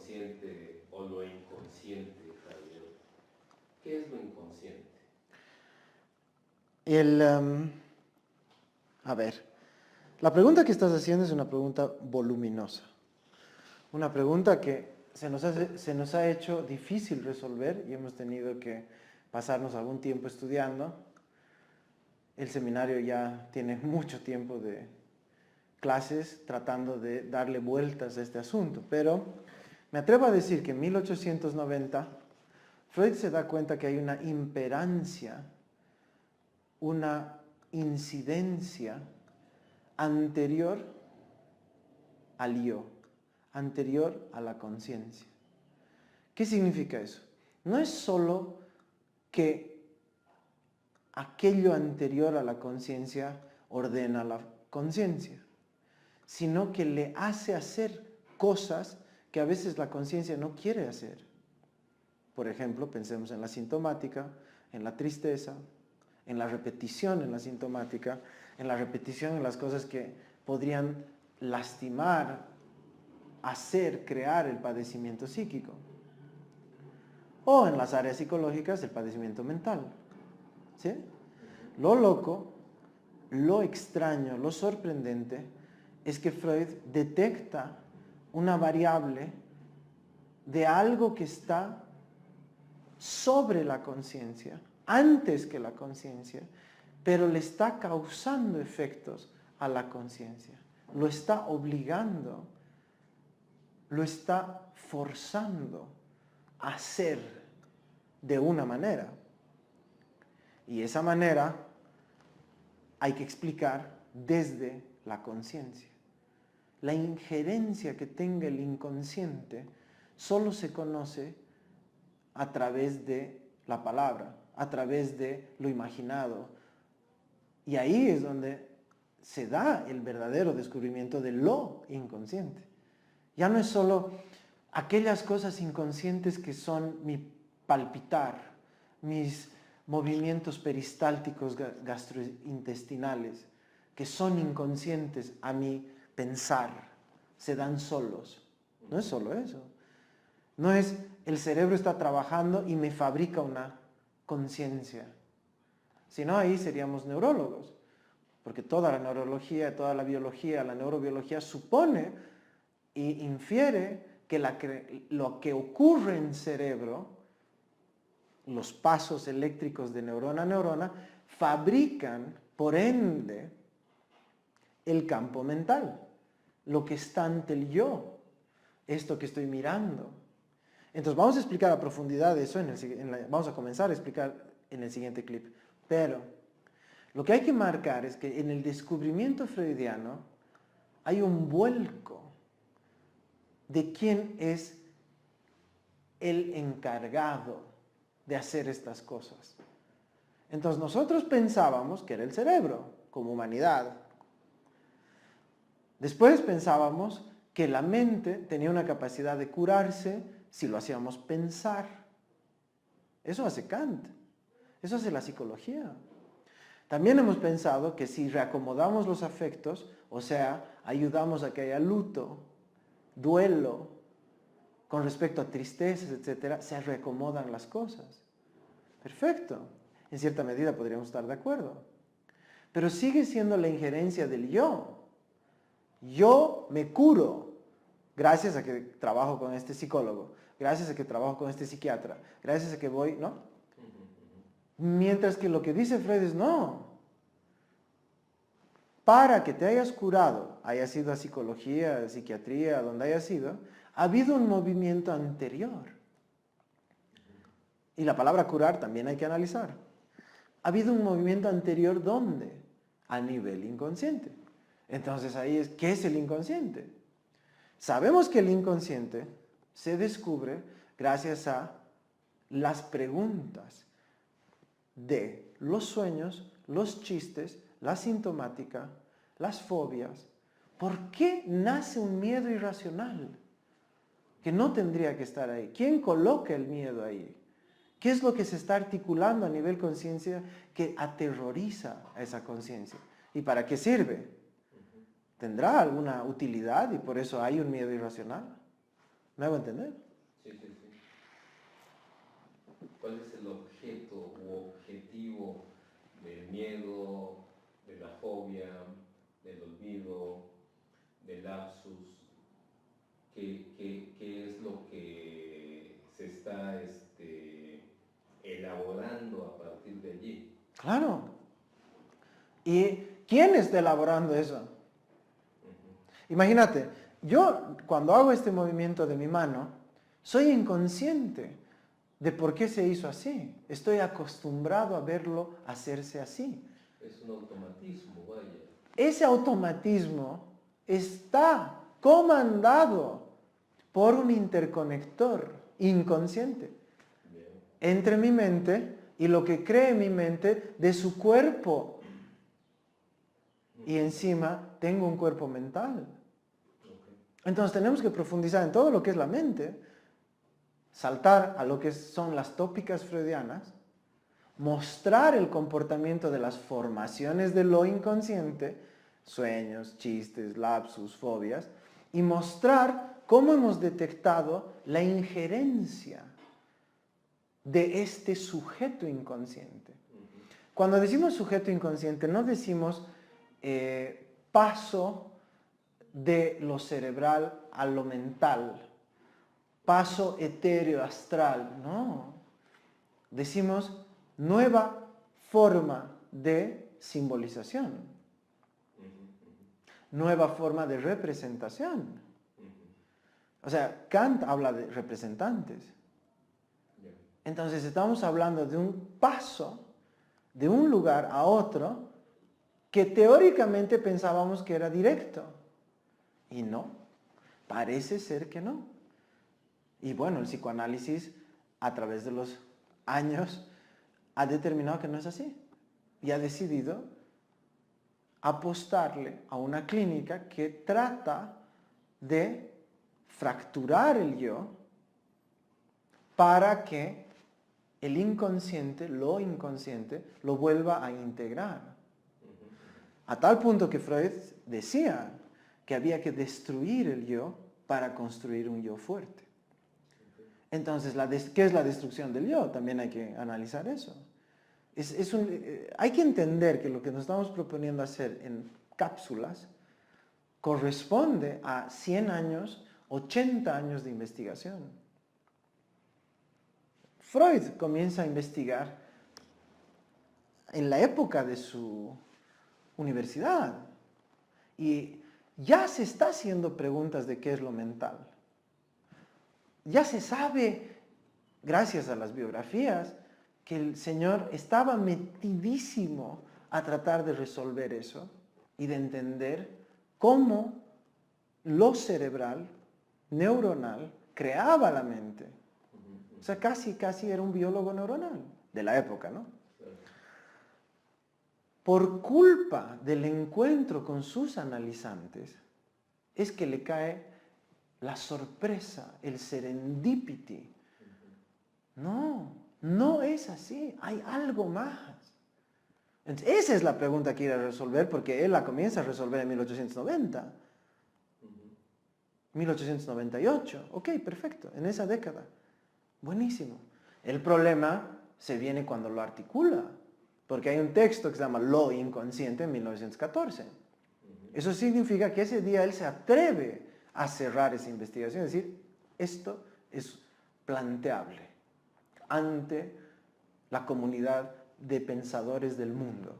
consciente o lo inconsciente, Javier? ¿Qué es lo inconsciente? A ver, la pregunta que estás haciendo es una pregunta voluminosa. Una pregunta que se nos ha hecho difícil resolver y hemos tenido que pasarnos algún tiempo estudiando. El seminario ya tiene mucho tiempo de clases tratando de darle vueltas a este asunto, pero me atrevo a decir que en 1890 Freud se da cuenta que hay una imperancia, una incidencia anterior al yo, anterior a la conciencia. ¿Qué significa eso? No es solo que aquello anterior a la conciencia ordena la conciencia, sino que le hace hacer cosas que a veces la conciencia no quiere hacer. Por ejemplo, pensemos en la sintomática, en la tristeza, en la repetición en la sintomática, en la repetición en las cosas que podrían lastimar, hacer, crear el padecimiento psíquico. O en las áreas psicológicas, el padecimiento mental. ¿Sí? Lo loco, lo extraño, lo sorprendente es que Freud detecta una variable de algo que está sobre la conciencia, antes que la conciencia, pero le está causando efectos a la conciencia. Lo está obligando, lo está forzando a ser de una manera. Y esa manera hay que explicar desde la conciencia. La injerencia que tenga el inconsciente solo se conoce a través de la palabra, a través de lo imaginado. Y ahí es donde se da el verdadero descubrimiento de lo inconsciente. Ya no es solo aquellas cosas inconscientes que son mi palpitar, mis movimientos peristálticos gastrointestinales, que son inconscientes a mi pensar, se dan solos. No es solo eso. No es el cerebro está trabajando y me fabrica una conciencia. Si no, ahí seríamos neurólogos. Porque toda la neurología, toda la biología, la neurobiología supone e infiere que lo que ocurre en el cerebro, los pasos eléctricos de neurona a neurona, fabrican, por ende, el campo mental. Lo que está ante el yo, esto que estoy mirando. Entonces vamos a explicar a profundidad eso, vamos a comenzar a explicar en el siguiente clip. Pero lo que hay que marcar es que en el descubrimiento freudiano hay un vuelco de quién es el encargado de hacer estas cosas. Entonces nosotros pensábamos que era el cerebro, como humanidad. Después pensábamos que la mente tenía una capacidad de curarse si lo hacíamos pensar. Eso hace Kant. Eso hace la psicología. También hemos pensado que si reacomodamos los afectos, o sea, ayudamos a que haya luto, duelo, con respecto a tristezas, etc., se reacomodan las cosas. Perfecto. En cierta medida podríamos estar de acuerdo. Pero sigue siendo la injerencia del yo. Yo me curo gracias a que trabajo con este psicólogo, gracias a que trabajo con este psiquiatra, gracias a que voy, ¿no? Mientras que lo que dice Freud es no. Para que te hayas curado, haya sido a psicología, a psiquiatría, donde haya sido, ha habido un movimiento anterior. Y la palabra curar también hay que analizar. Ha habido un movimiento anterior, ¿dónde? A nivel inconsciente. Entonces ahí es, ¿qué es el inconsciente? Sabemos que el inconsciente se descubre gracias a las preguntas de los sueños, los chistes, la sintomática, las fobias. ¿Por qué nace un miedo irracional que no tendría que estar ahí? ¿Quién coloca el miedo ahí? ¿Qué es lo que se está articulando a nivel conciencia que aterroriza a esa conciencia? ¿Y para qué sirve? ¿Tendrá alguna utilidad y por eso hay un miedo irracional? ¿Me hago entender? Sí, sí, sí. ¿Cuál es el objeto u objetivo del miedo, de la fobia, del olvido, del lapsus? ¿Qué es lo que se está elaborando a partir de allí? Claro. ¿Y quién está elaborando eso? Imagínate, yo cuando hago este movimiento de mi mano, soy inconsciente de por qué se hizo así. Estoy acostumbrado a verlo hacerse así. Es un automatismo, vaya. Ese automatismo está comandado por un interconector inconsciente Bien. entre mi mente y lo que cree mi mente de su cuerpo. Y encima tengo un cuerpo mental. Entonces tenemos que profundizar en todo lo que es la mente, saltar a lo que son las tópicas freudianas, mostrar el comportamiento de las formaciones de lo inconsciente, sueños, chistes, lapsus, fobias, y mostrar cómo hemos detectado la injerencia de este sujeto inconsciente. Cuando decimos sujeto inconsciente, no decimos paso de lo cerebral a lo mental, paso etéreo astral, no. Decimos nueva forma de simbolización, nueva forma de representación. O sea, Kant habla de representantes. Entonces estamos hablando de un paso de un lugar a otro que teóricamente pensábamos que era directo. Y no, parece ser que no. Y bueno, el psicoanálisis a través de los años ha determinado que no es así. Y ha decidido apostarle a una clínica que trata de fracturar el yo para que el inconsciente, lo vuelva a integrar. A tal punto que Freud decía que había que destruir el yo para construir un yo fuerte. Entonces, ¿qué es la destrucción del yo? También hay que analizar eso. Hay que entender que lo que nos estamos proponiendo hacer en cápsulas corresponde a 100 años, 80 años de investigación. Freud comienza a investigar en la época de su universidad y ya se está haciendo preguntas de qué es lo mental. Ya se sabe, gracias a las biografías, que el señor estaba metidísimo a tratar de resolver eso y de entender cómo lo cerebral, neuronal, creaba la mente. O sea, casi era un biólogo neuronal de la época, ¿no? Por culpa del encuentro con sus analizantes, es que le cae la sorpresa, el serendipity. No es así, hay algo más. Entonces, esa es la pregunta que quiere resolver, porque él la comienza a resolver en 1890. 1898, ok, perfecto, en esa década. Buenísimo. El problema se viene cuando lo articula, porque hay un texto que se llama Lo Inconsciente en 1914. Eso significa que ese día él se atreve a cerrar esa investigación, es decir, esto es planteable ante la comunidad de pensadores del mundo.